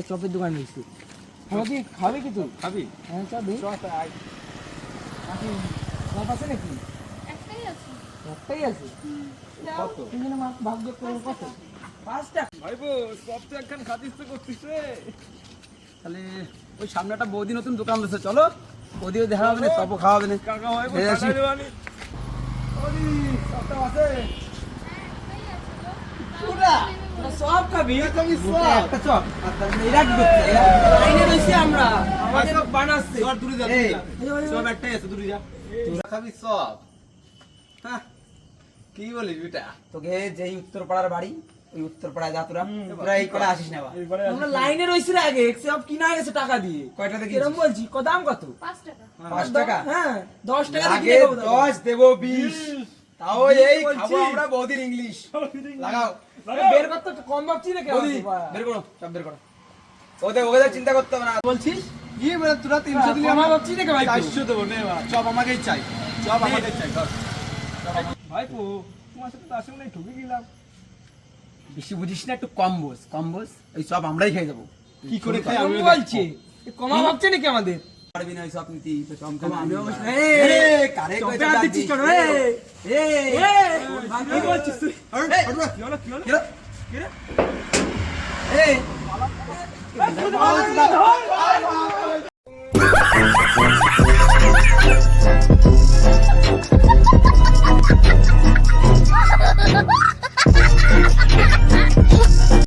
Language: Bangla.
চপের দোকান নিচ্ছি খাবি কি তুই খাবি? হ্যাঁ চপ আছে নাকি? একটাই আছে। ভাগ্য কত? 5 টাকা। ভাইবো সব তো একখান খাতিস তো করছিস রে। তাহলে ওই সামনে একটা বৌদি নতুন দোকান দিয়েছে, চলো বৌদিও দেখা হবে না, সবও খাওয়া হবে না। কাকা ভাইবো টাকা দেওয়ানি ওদি সবটা আছে পুরা সব খাবি? তুমি সব একটা চপ এই রাখবো লাইনে রইছি আমরা, আমাদের বানাচ্ছে। সব দূরে যা, সব একটাই আছে, দূরে যা। তোরা খাবি সব? হ্যাঁ কি বলিস বেটা? তোকে যেই উত্তরপাড়ার বাড়ি, ওই উত্তরপাড়ায় যা তোরা এই করে আসিস না। আমরা লাইনে রইছি রে, আগে সব কিনা গেছে টাকা দিয়ে। কয়টা থেকে এরকম বলছি? দাম কত? 5 টাকা। 5 টাকা? হ্যাঁ 10 টাকা দিয়ে আগে দেবো। 10 দেব 20, তাও এই খাবো আমরা বৌদির ইংলিশ। লাগাও বের করতে কম ভাবছি রে কেন? বৌদি বের করো, সব বের করো। ওদের চিন্তা করতে হবে না। বলছিস কি বলে তোরা 300 দিলি, আমার ভাবছি রে ভাই 400 দেবো নে। সব আমাকেই চাই, সব আমাকেই চাই। ভাই তোমার সাথে তো আসলে ঠকে গেলাম। বেশি বুঝিস না, একটু কম বোঝ, কম বোঝ। এই সব আমরাই খাই যাবো। কি করে খাই আমি বলছি কমা ভাবছে নাকি আমাদের? পারবি না সব নিতে, তো কম কম আমিও আমিও বসে- কারে চপে কইতে হাত দিচ্ছিস দিচ্ছিস কেন? কি বলছিস তুই? কি হলো কি হলো? এই